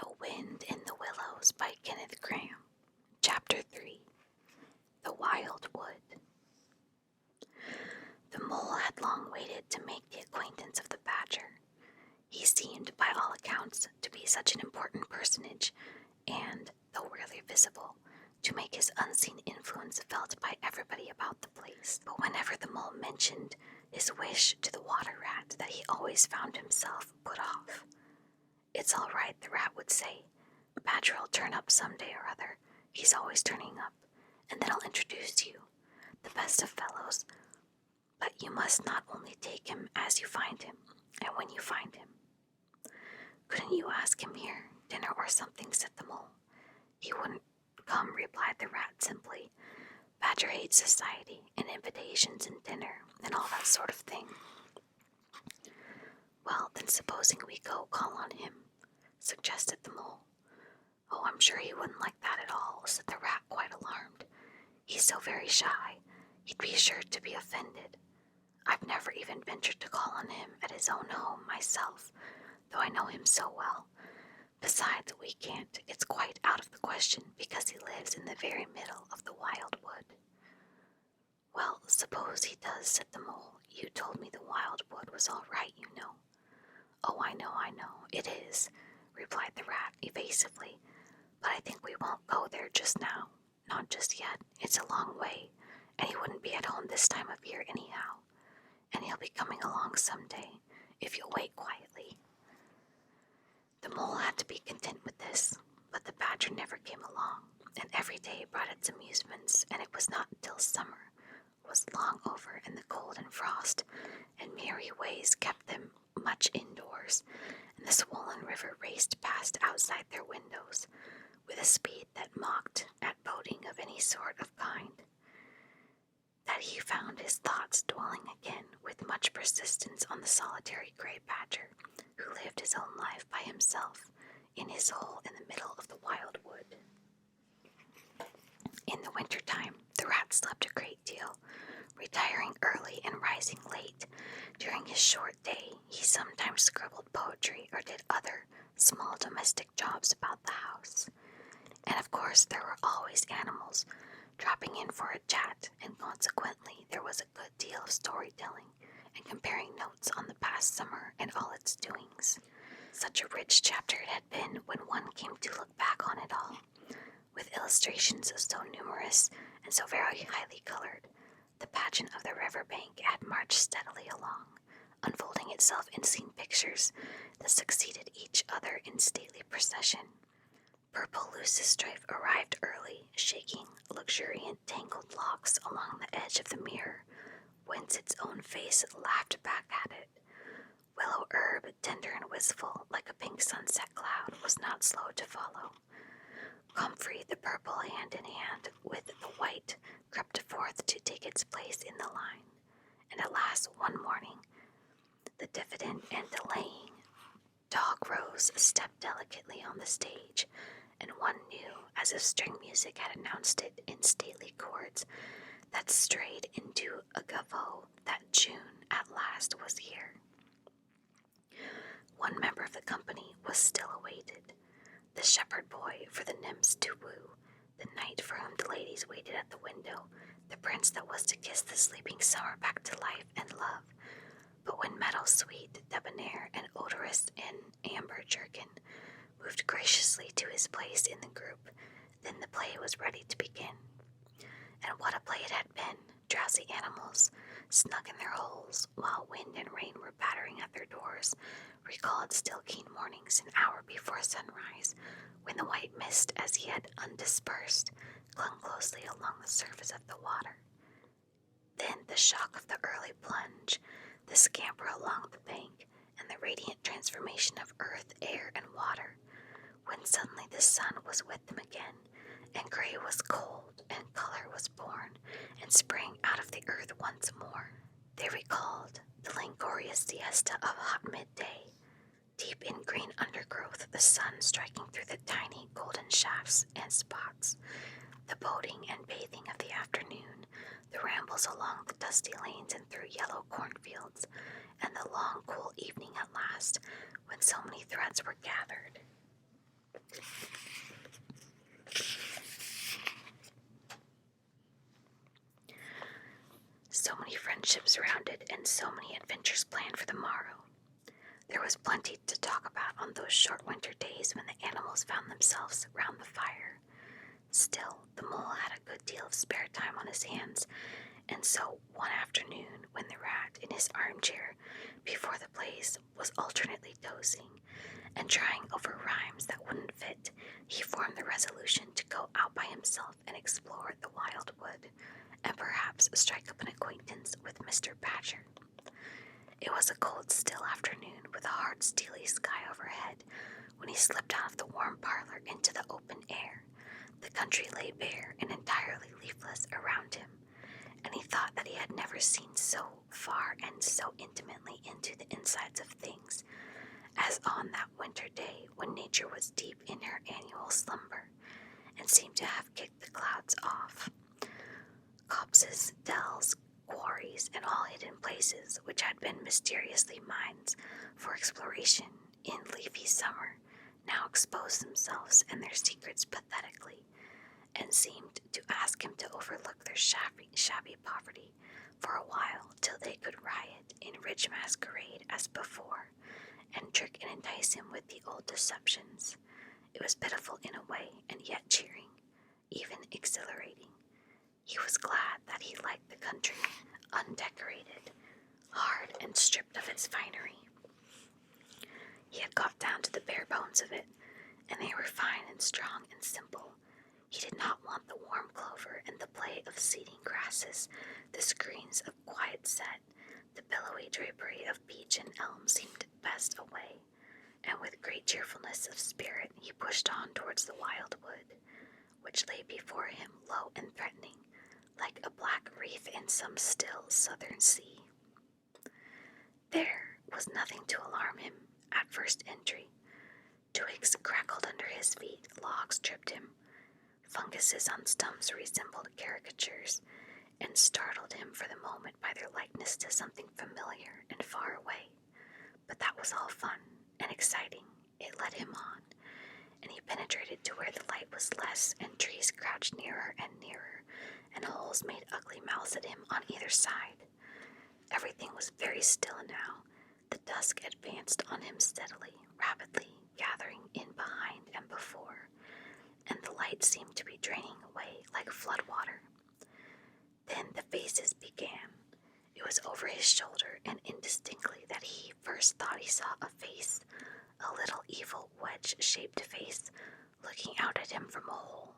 The Wind in the Willows by Kenneth Grahame. Chapter 3. The Wild Wood. The mole had long waited to make the acquaintance of the badger. He seemed, by all accounts, to be such an important personage, and, though rarely visible, to make his unseen influence felt by everybody about the place. But whenever the mole mentioned his wish to the water rat, that he always found himself put off. "It's all right," the rat would say. "Badger'll turn up some day or other. He's always turning up, and then I'll introduce you. The best of fellows. But you must not only take him as you find him, and when you find him." "Couldn't you ask him here, dinner or something?" said the mole. "He wouldn't come," replied the rat simply. "Badger hates society, and invitations and dinner, and all that sort of thing." "Well, then supposing we go call on him," suggested the mole. "Oh, I'm sure he wouldn't like that at all," said the rat, quite alarmed. "He's so very shy. He'd be sure to be offended. I've never even ventured to call on him at his own home myself, though I know him so well. Besides, we can't. It's quite out of the question, because he lives in the very middle of the wild wood." "Well, suppose he does," said the mole. "You told me the wild wood was all right, you know." "Oh, I know. It is," replied the rat evasively. "But I think we won't go there just now. Not just yet. It's a long way, and he wouldn't be at home this time of year anyhow. And he'll be coming along some day, if you'll wait quietly." The mole had to be content with this, but the badger never came along, and every day brought its amusements, and it was not until summer was long over and the cold and frost and merry ways kept them much indoors, and the swollen river raced past outside their windows with a speed that mocked at boating of any sort of kind, that he found his thoughts dwelling again with much persistence on the solitary gray badger who lived his own life by himself in his hole in the middle of the wild wood. In the winter time, the rat slept a great deal, retiring early and rising late. During his short day, he sometimes scribbled poetry or did other small domestic jobs about the house. And of course, there were always animals dropping in for a chat, and consequently there was a good deal of storytelling and comparing notes on the past summer and all its doings. Such a rich chapter it had been when one came to look back on it all, with illustrations so numerous and so very highly colored. The pageant of the river bank had marched steadily along, unfolding itself in scene pictures that succeeded each other in stately procession. Purple Lucistrife arrived early, shaking luxuriant tangled locks along the edge of the mirror, whence its own face laughed back at it. Willow Herb, tender and wistful, like a pink sunset cloud, was not slow to follow. Comfrey, the purple, hand in hand with the white, crept forth to take its place in the line, and at last one morning the diffident and delaying Dog Rose stepped delicately on the stage, and one knew, as if string music had announced it in stately chords that strayed into a gavotte, that June at last was here. One member of the company was still awaited, the shepherd boy for the nymphs to woo, the knight for whom the ladies waited at the window, the prince that was to kiss the sleeping summer back to life and love. But when meadow sweet, debonair, and odorous in amber jerkin moved graciously to his place in the group, then the play was ready to begin. And what a play it had been! Drowsy animals, snug in their holes, while wind and rain were battering at their doors, recalled still keen mornings an hour before sunrise, when the white mist, as yet undispersed, clung closely along the surface of the water. Then the shock of the early plunge, the scamper along the bank, and the radiant transformation of earth, air, and water, when suddenly the sun was with them again, and gray was cold, and color was born, and sprang out of the earth once more. They recalled the languorous siesta of hot midday, deep in green undergrowth, the sun striking through the tiny golden shafts and spots, the boating and bathing of the afternoon, the rambles along the dusty lanes and through yellow cornfields, and the long, cool evening at last, when so many threads were gathered. So many friendships rounded and so many adventures planned for the morrow. There was plenty to talk about on those short winter days when the animals found themselves round the fire. Still, the mole had a good deal of spare time on his hands, and so one afternoon, when the rat, in his armchair before the blaze, was alternately dozing and trying over rhymes that wouldn't fit, he formed the resolution to go out by himself and explore the wild wood, and perhaps strike up an acquaintance with Mr. Badger. It was a cold, still afternoon, with a hard, steely sky overhead, when he slipped out of the warm parlor into the open air. The country lay bare and entirely leafless around him, and he thought that he had never seen so far and so intimately into the insides of things as on that winter day when nature was deep in her annual slumber and seemed to have kicked the clouds off. Copses, dells, quarries, and all hidden places which had been mysteriously mines for exploration in leafy summer now exposed themselves and their secrets pathetically, and seemed to ask him to overlook their shabby poverty for a while till they could riot in rich masquerade as before, and trick and entice him with the old deceptions. It was pitiful in a way, and yet cheering, even exhilarating. He was glad that he liked the country, undecorated, hard, and stripped of its finery. He had got down to the bare bones of it, and they were fine and strong and simple. He did not want the warm clover and the play of seeding grasses, the screens of quiet set, the billowy drapery of beech and elm seemed best away, and with great cheerfulness of spirit he pushed on towards the wild wood, which lay before him low and threatening, like a black reef in some still southern sea. There was nothing to alarm him at first entry. Twigs crackled under his feet, logs tripped him, funguses on stumps resembled caricatures, and startled him for the moment by their likeness to something familiar and far away. But that was all fun and exciting. It led him on, and he penetrated to where the light was less, and trees crouched nearer and nearer, and holes made ugly mouths at him on either side. Everything was very still now. The dusk advanced on him steadily, rapidly, gathering in behind and before, and the light seemed to be draining away like flood water. Then the faces began. It was over his shoulder and indistinctly that he first thought he saw a face, a little evil wedge-shaped face, looking out at him from a hole.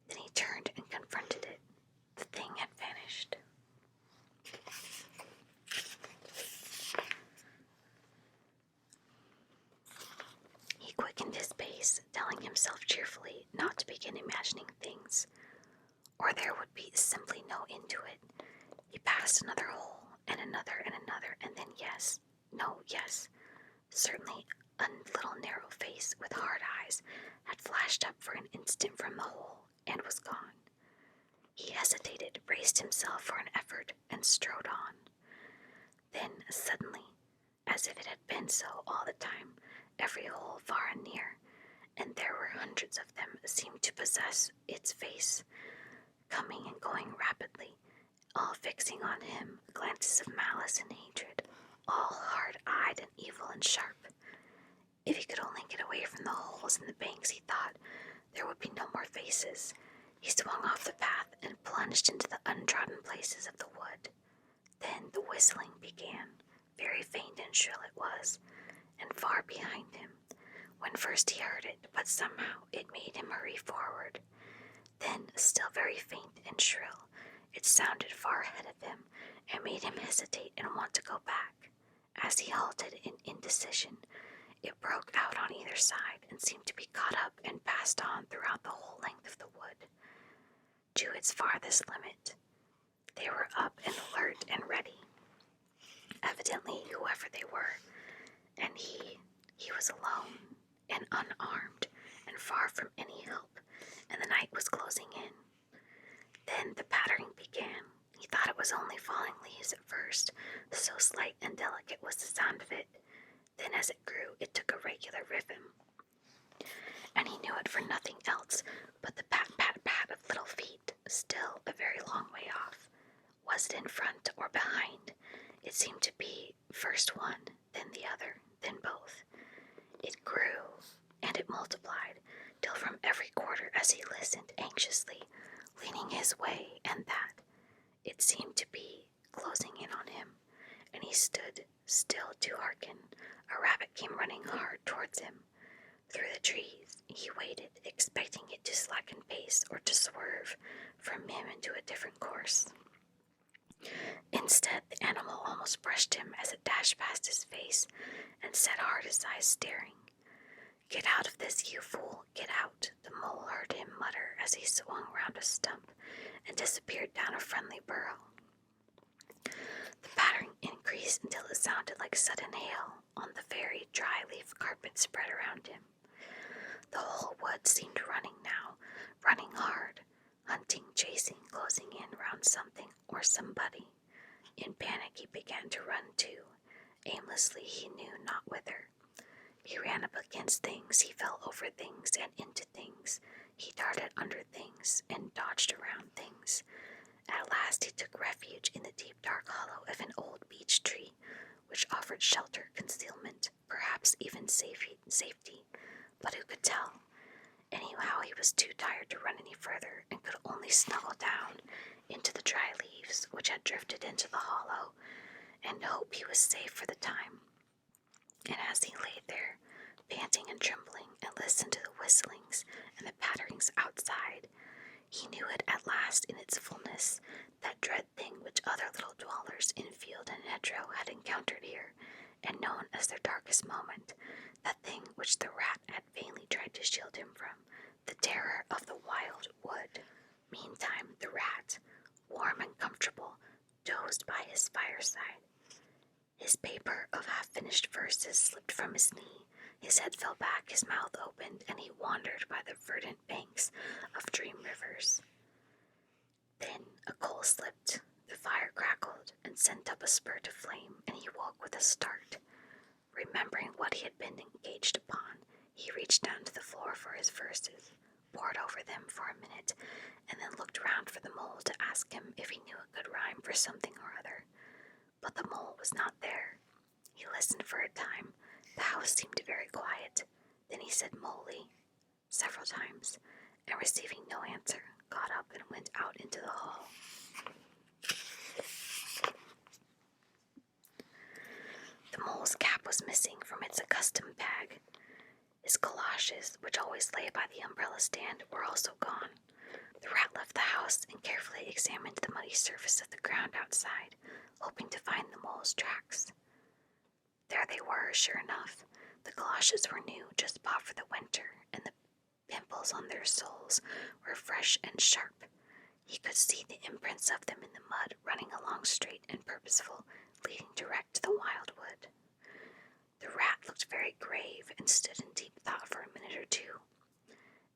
Then he turned and confronted it. The thing had vanished. He quickened his pace, telling himself cheerfully not to begin imagining things, or there would be simply no end to it. He passed another hole, and another, and then yes, no, yes. Certainly a little narrow face with hard eyes had flashed up for an instant from the hole, and was gone. He hesitated, braced himself for an effort, and strode on. Then, suddenly, as if it had been so all the time, every hole far and near, and there were hundreds of them, seemed to possess its face, coming and going rapidly, all fixing on him glances of malice and hatred, all hard-eyed and evil and sharp. If he could only get away from the holes in the banks, he thought, there would be no more faces. He swung off the path and plunged into the untrodden places of the wood. Then the whistling began. Very faint and shrill it was, and far behind him. When first he heard it, but somehow it made him hurry forward. Then, still very faint and shrill, it sounded far ahead of him, and made him hesitate and want to go back. As he halted in indecision, it broke out on either side, and seemed to be caught up and passed on throughout the whole length of the wood, to its farthest limit. They were up and alert and ready, evidently whoever they were, and he was alone and unarmed and far from any help, and the night was closing in. Then the pattering began. He thought it was only falling leaves at first, so slight and delicate was the sound of it. Then as it grew, it took a regular rhythm, and he knew it for nothing else but the pat, pat, pat of little feet, still a very long way off. Was it in front or behind? It seemed to be first one, then the other, then both. It grew, and it multiplied, till from every quarter as he listened anxiously, leaning his way and that, it seemed to be closing in on him, and he stood still to hearken. A rabbit came running hard towards him. Through the trees he waited, expecting it to slacken pace or to swerve from him into a different course. Instead, the animal almost brushed him as it dashed past his face and set hard his eyes staring. "Get out of this, you fool, get out," the mole heard him mutter as he swung round a stump and disappeared down a friendly burrow. The pattering increased until it sounded like sudden hail on the very dry leaf carpet spread around him. The whole wood seemed running now, running hard, hunting, chasing, closing in round something or somebody. In panic he began to run too, aimlessly he knew not whither. He ran up against things, he fell over things and into things, he darted under things and dodged around things. At last he took refuge in the deep dark hollow of an old beech tree, which offered shelter, concealment, perhaps even safety, but who could tell? Anyhow, he was too tired to run any further, and could only snuggle down into the dry leaves which had drifted into the hollow, and hope he was safe for the time. And as he lay there, panting and trembling, and listened to the whistlings and the patterings outside, he knew it at last in its fullness, that dread thing which other little dwellers in field and hedgerow had encountered here, and known as their darkest moment, that thing which the rat had vainly tried to shield him from, the terror of the wild wood. Meantime the rat, warm and comfortable, dozed by his fireside. His paper of half-finished verses slipped from his knee, his head fell back, his mouth opened, and he wandered by the verdant banks of dream rivers. Then a coal slipped, the fire crackled, and sent up a spurt of flame, and he woke with a start. Remembering what he had been engaged upon, he reached down to the floor for his verses, pored over them for a minute, and then looked round for the mole to ask him if he knew a good rhyme for something or other. But the mole was not there. He listened for a time. The house seemed very quiet. Then he said "Moley" several times, and receiving no answer, got up and went out into the hall. The mole's cap was missing from its accustomed bag. His galoshes, which always lay by the umbrella stand, were also gone. The rat left the house and carefully examined the muddy surface of the ground outside, hoping to find the mole's tracks. There they were, sure enough. The galoshes were new, just bought for the winter, and the pimples on their soles were fresh and sharp. He could see the imprints of them in the mud, running along straight and purposeful, leading direct to the wildwood. The rat looked very grave and stood in deep thought for a minute or two.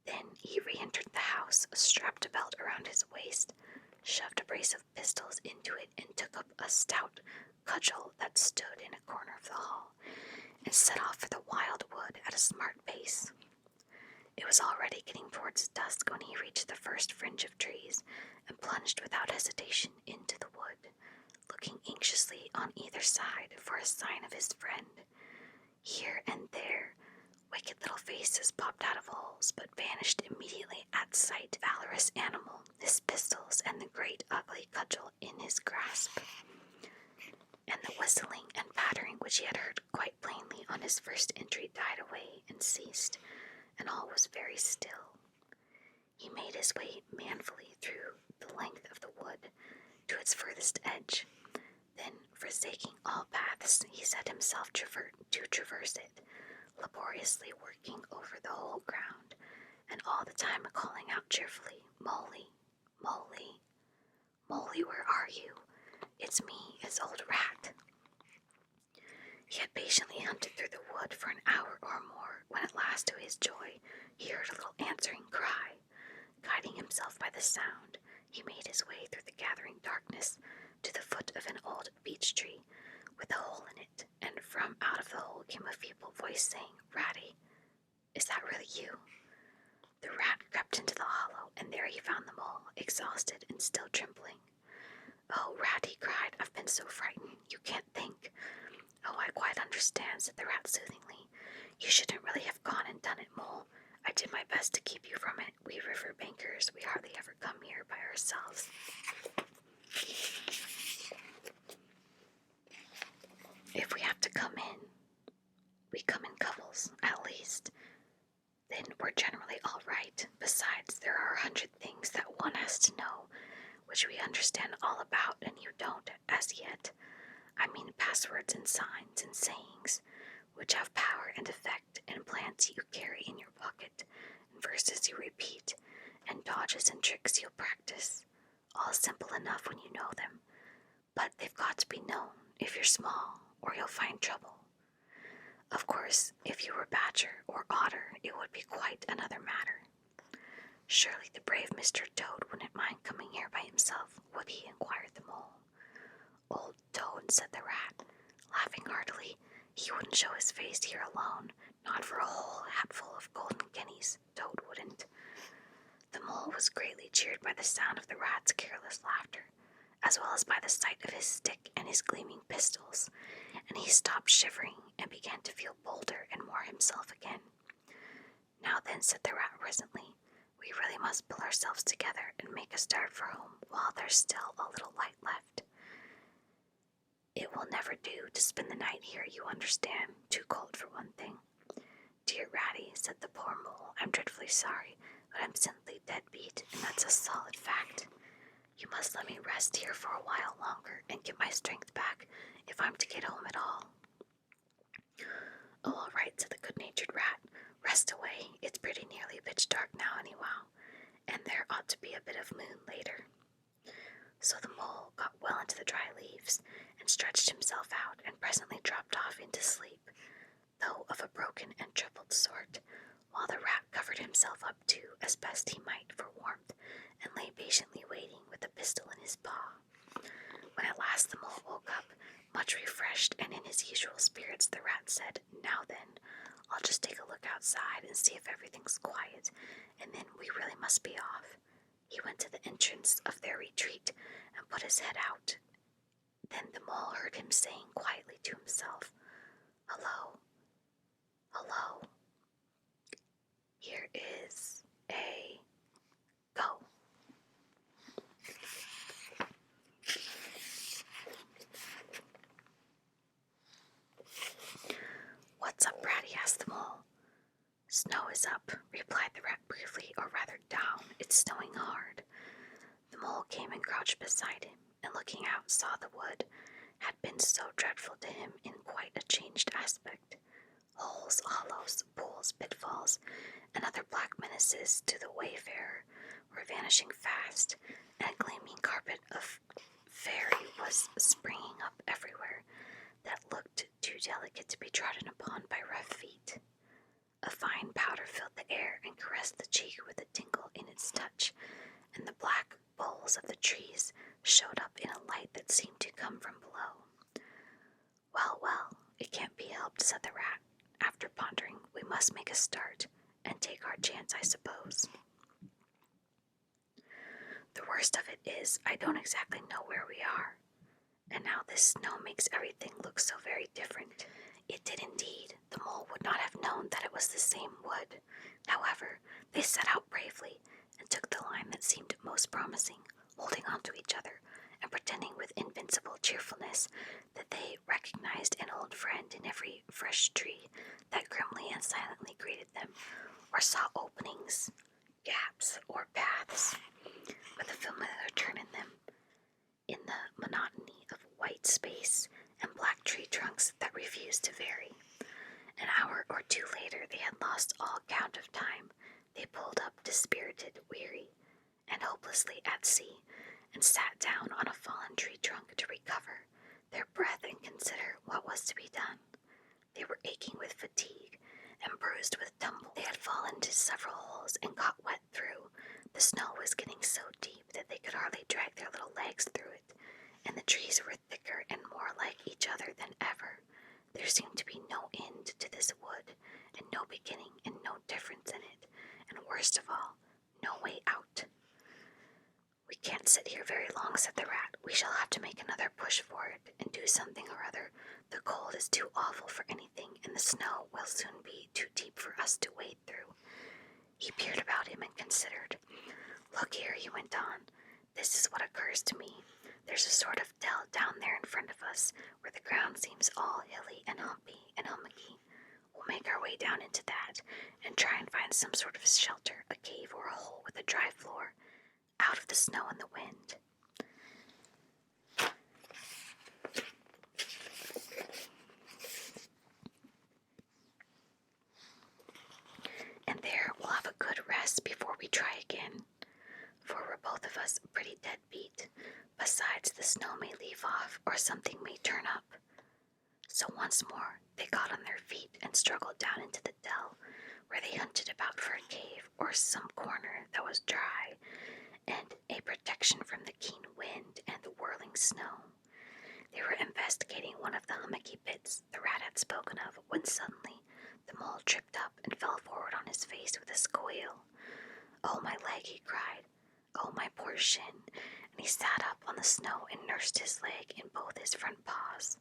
Then he re-entered the house, strapped a belt around his waist, shoved a brace of pistols into it, and took up a stout cudgel that stood in a corner of the hall, and set off for the wildwood at a smart pace. It was already getting towards dusk when he reached the first fringe of trees, and plunged without hesitation into the wood, looking anxiously on either side for a sign of his friend. Here and there, wicked little faces popped out of holes, but vanished immediately at sight. Valorous animal, his pistols, and the great ugly cudgel in his grasp. And the whistling and pattering which he had heard quite plainly on his first entry died away and ceased, and all was very still. He made his way manfully through the length of the wood to its furthest edge. Then, forsaking all paths, he set himself to traverse it, laboriously working over the whole ground, and all the time calling out cheerfully, "Moley, Moley, Moley, where are you? It's me, it's old Rat." He had patiently hunted through the wood for an hour or more, when at last, to his joy, he heard a little answering cry. Guiding himself by the sound, he made his way through the gathering darkness to the foot of an old beech tree with a hole in it, and from out of the hole came a feeble voice saying, "Ratty, is that really you?" The rat crept into the hollow, and there he found the mole, exhausted and still trembling. "Oh, Rat," he cried, "I've been so frightened, you can't think." "Oh, I quite understand," said the rat soothingly. "You shouldn't really have gone and done it, Mole. I did my best to keep you from it. We river bankers, we hardly ever come here by ourselves." "If we have to come in, we come in couples, at least. Then we're generally all right. Besides, there are 100 things that one has to know, which we understand all about and you don't, as yet. I mean passwords and signs and sayings, which have power and effect, and plans you carry in your pocket, and verses you repeat, and dodges and tricks you'll practice. All simple enough when you know them, but they've got to be known if you're small, or you'll find trouble. Of course, if you were Badger or Otter, it would be quite another matter. Surely the brave Mr. Toad wouldn't mind coming here by himself, would he?" inquired the Mole. "Old Toad," said the Rat, laughing heartily. "He wouldn't show his face here alone, not for a whole hatful of golden guineas, Toad wouldn't." The Mole was greatly cheered by the sound of the Rat's careless laughter, as well as by the sight of his stick and his gleaming pistols, and he stopped shivering and began to feel bolder and more himself again. "Now then," said the Rat presently, "we really must pull ourselves together and make a start for home while there's still a little light left. It will never do to spend the night here, you understand. Too cold for one thing." "Dear Ratty," said the poor Mole, "I'm dreadfully sorry, but I'm simply dead beat, and that's a solid fact. You must let me rest here for a while longer and get my strength back if I'm to get home at all." "Oh, all right," said the good-natured Rat. "Rest away. It's pretty nearly pitch dark now anyhow, and there ought to be a bit of moon later." So the Mole got well into the dry leaves and stretched himself out and presently dropped off into sleep, though of a broken and troubled sort, while the Rat covered himself up too as best he might for warmth and lay patiently waiting with a pistol in his paw. When at last the Mole woke up, much refreshed and in his usual spirits, the Rat said, "Now then, I'll just take a look outside and see if everything's quiet, and then we really must be off." He went to the entrance of their retreat and put his head out. Then the Mole heard him saying quietly to himself, "Hello, hello, here is a go." "What's up, Ratty?" asked the Mole. "Snow is up," replied the Rat briefly, "or rather down. It's snowing hard." The Mole came and crouched beside him, and looking out saw the wood had been so dreadful to him in quite a changed aspect. Holes, hollows, pools, pitfalls, and other black menaces to the wayfarer were vanishing fast, and a gleaming carpet of fairy was springing up everywhere that looked too delicate to be trodden upon by rough feet. A fine powder filled the air and caressed the cheek with a tingle in its touch, and the black boles of the trees showed up in a light that seemed to come from below. "Well, well, it can't be helped," said the Rat. After pondering, "we must make a start and take our chance, I suppose. The worst of it is, I don't exactly know where we are, and now this snow makes everything look so very different." It did indeed. The Mole would not have known that it was the same wood. However, they set out bravely and took the line that seemed most promising, holding on to each other and pretending with invincible cheerfulness that they recognized an old friend in every fresh tree that grimly and silently greeted them, or saw openings, gaps, or paths with a familiar turn in them, in the monotony of white space and black tree trunks that refused to vary. An hour or two later they had lost all count of time. They pulled up dispirited, weary, and hopelessly at sea, and sat down on a fallen tree trunk to recover their breath and consider what was to be done. They were aching with fatigue and bruised with tumble. They had fallen into several holes and got wet through. The snow was getting so deep that they could hardly drag their little legs through it, and the trees were thicker and more like each other than ever. There seemed to be no end to this wood, and no beginning, and no difference in it, and worse Worst of all, no way out. We can't sit here very long, said the rat. We shall have to make another push for it and do something or other. The cold is too awful for anything, and the snow will soon be too deep for us to wade through. He peered about him and considered. Look here, he went on. This is what occurs to me. There's a sort of dell down there in front of us, where the ground seems all hilly and humpy and hummocky. We'll make our way down into that, and try and find some sort of shelter, a cave or a hole with a dry floor, out of the snow and the wind. And there we'll have a good rest before we try again, for we're both of us pretty dead beat. Besides, the snow may leave off, or something may turn up. So once more they got on their feet and struggled down into the dell, where they hunted about for a cave or some corner that was dry and a protection from the keen wind and the whirling snow. They were investigating one of the hummocky bits the rat had spoken of when suddenly the mole tripped up and fell forward on his face with a squeal. Oh, my leg, he cried. Oh, my poor shin. And he sat up on the snow and nursed his leg in both his front paws.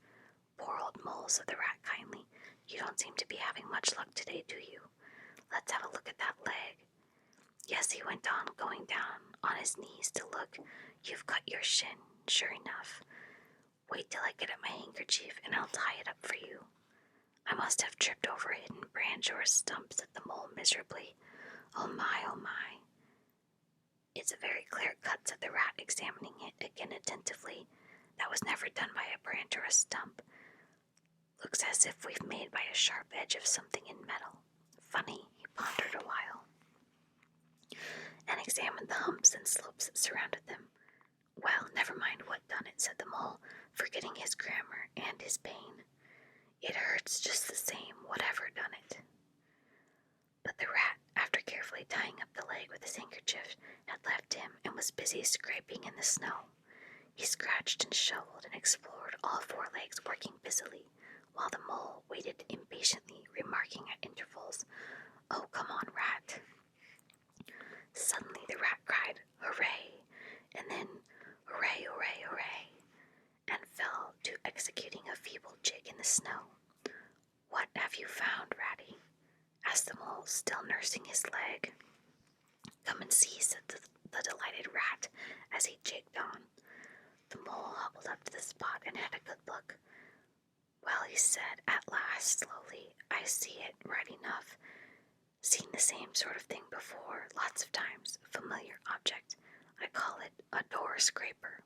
Poor old mole, said the rat kindly. You don't seem to be having much luck today, do you? Let's have a look at that leg. Yes, he went on, going down on his knees to look. You've cut your shin, sure enough. Wait till I get at my handkerchief and I'll tie it up for you. I must have tripped over a hidden branch or a stump, said the mole miserably. Oh my, oh my. It's a very clear cut, said the rat, examining it again attentively. That was never done by a branch or a stump. Looks as if we've made by a sharp edge of something in metal. Funny, he pondered a while, and examined the humps and slopes that surrounded them. Well, never mind what done it, said the mole, forgetting his grammar and his pain. It hurts just the same, whatever done it. But the rat, after carefully tying up the leg with his handkerchief, had left him and was busy scraping in the snow. He scratched and shoveled and explored all four legs, working busily, while the mole waited impatiently, remarking at intervals, Oh, come on, rat. Suddenly the rat cried, Hooray! And then, Hooray, hooray, hooray! And fell to executing a feeble jig in the snow. What have you found, Ratty? Asked the mole, still nursing his leg. Come and see, said the delighted rat as he jigged on. The mole hobbled up to the spot and had a good look. Well, he said at last, slowly, I see it right enough. Seen the same sort of thing before, lots of times. Familiar object. I call it a door scraper.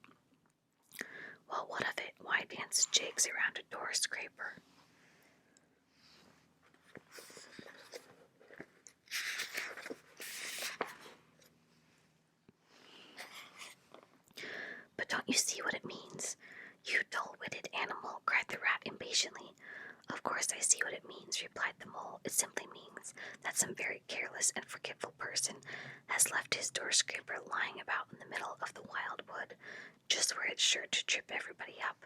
Well, what of it? Why dance jigs around a door scraper? But don't you see what it means? You dull-witted animal, cried the rat impatiently. Of course I see what it means, replied the mole. It simply means that some very careless and forgetful person has left his door scraper lying about in the middle of the wild wood, just where it's sure to trip everybody up.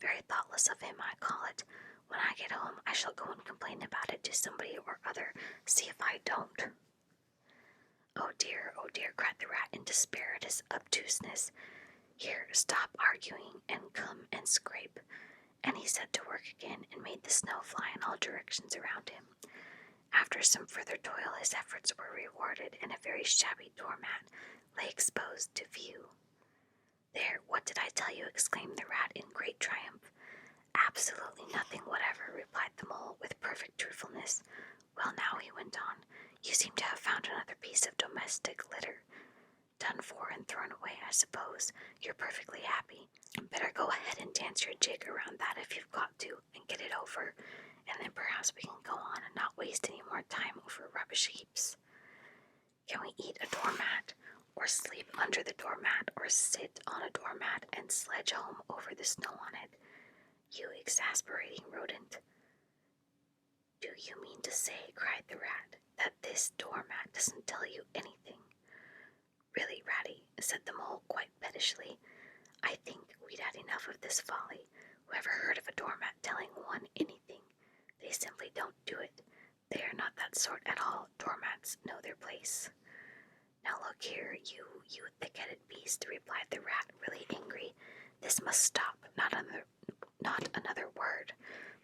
Very thoughtless of him, I call it. When I get home, I shall go and complain about it to somebody or other, see if I don't. Oh dear, cried the rat in despair at his obtuseness. Here, stop arguing and come and scrape. And he set to work again and made the snow fly in all directions around him. After some further toil, his efforts were rewarded, and a very shabby doormat lay exposed to view. There, what did I tell you? Exclaimed the rat in great triumph. Absolutely nothing whatever, replied the mole with perfect truthfulness. Well now, he went on, you seem to have found another piece of domestic litter. Done for and thrown away, I suppose. You're perfectly happy. Better go ahead and dance your jig around that if you've got to, and get it over, and then perhaps we can go on and not waste any more time over rubbish heaps. Can we eat a doormat, or sleep under the doormat, or sit on a doormat and sledge home over the snow on it? You exasperating rodent. Do you mean to say, cried the rat, that this doormat doesn't tell you anything? Really, Ratty, said the mole quite pettishly, I think we'd had enough of this folly. Whoever heard of a doormat telling one anything? They simply don't do it. They are not that sort at all. Doormats know their place. Now look here, you thick-headed beast, replied the rat, really angry. This must stop. Not another word,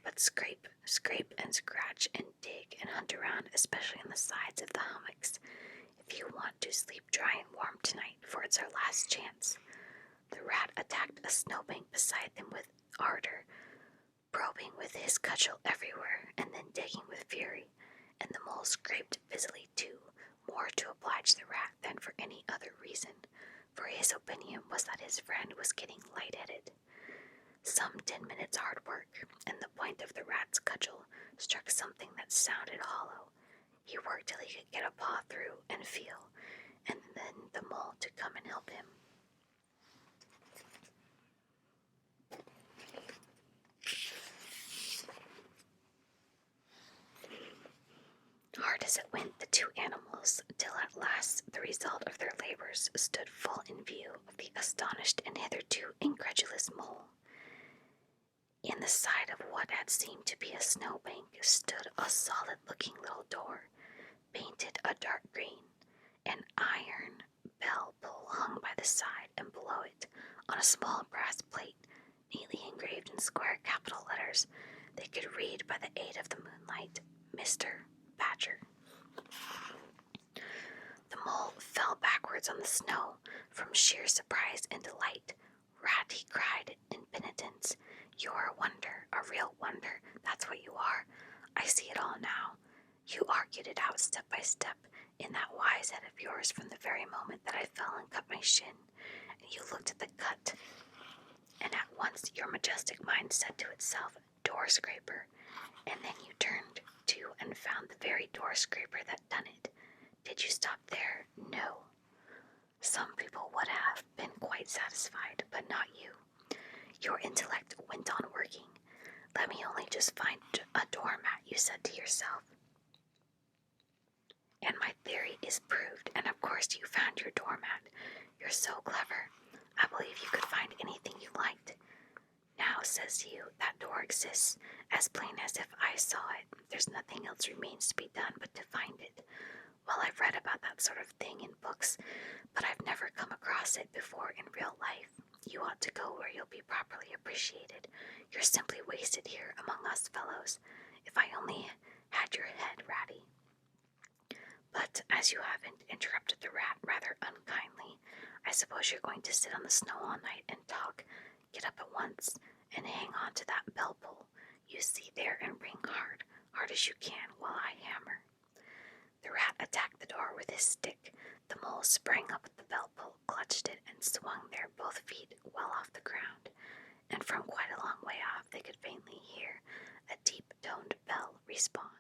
but scrape, scrape and scratch and dig and hunt around, especially on the sides of the hummocks, if you want to sleep dry and warm tonight, for it's our last chance. The rat attacked a snowbank beside them with ardor, probing with his cudgel everywhere, and then digging with fury, and the mole scraped busily too, more to oblige the rat than for any other reason, for his opinion was that his friend was getting light-headed. Some 10 minutes' hard work, and the point of the rat's cudgel struck something that sounded hollow. He worked till he could get a paw through and feel, and then the mole to come and help him. Hard as it went, the two animals, till at last the result of their labors stood full in view of the astonished and hitherto incredulous mole. In the side of what had seemed to be a snowbank stood a solid-looking little door, painted a dark green. An iron bell pull hung by the side, and below it, on a small brass plate, neatly engraved in square capital letters, they could read by the aid of the moonlight, Mr. Badger. The mole fell backwards on the snow from sheer surprise and delight. Rat, he cried in penitence, you're a wonder, a real wonder, that's what you are. I see it all now. You argued it out step by step in that wise head of yours from the very moment that I fell and cut my shin, and you looked at the cut, and at once your majestic mind said to itself, door scraper, and then you turned to and found the very door scraper that done it. Did you stop there? No. Some people would have been quite satisfied, but not you. Your intellect went on working. Let me only just find a doormat, you said to yourself. And my theory is proved, and of course you found your doormat. You're so clever. I believe you could find anything you liked. Now, says you, that door exists, as plain as if I saw it. There's nothing else remains to be done but to find it. Well, I've read about that sort of thing in books, but I've never come across it before in real life. You ought to go where you'll be properly appreciated. You're simply wasted here among us fellows. If I only had your head, Ratty. But as you haven't, interrupted the rat rather unkindly, I suppose you're going to sit on the snow all night and talk. Get up at once and hang on to that bell pull you see there and ring hard, hard as you can, while I hammer. The rat attacked the door with his stick. The mole sprang up at the bell pull, clutched it, and swung there, both feet well off the ground, and from quite a long way off they could faintly hear a deep-toned bell respond.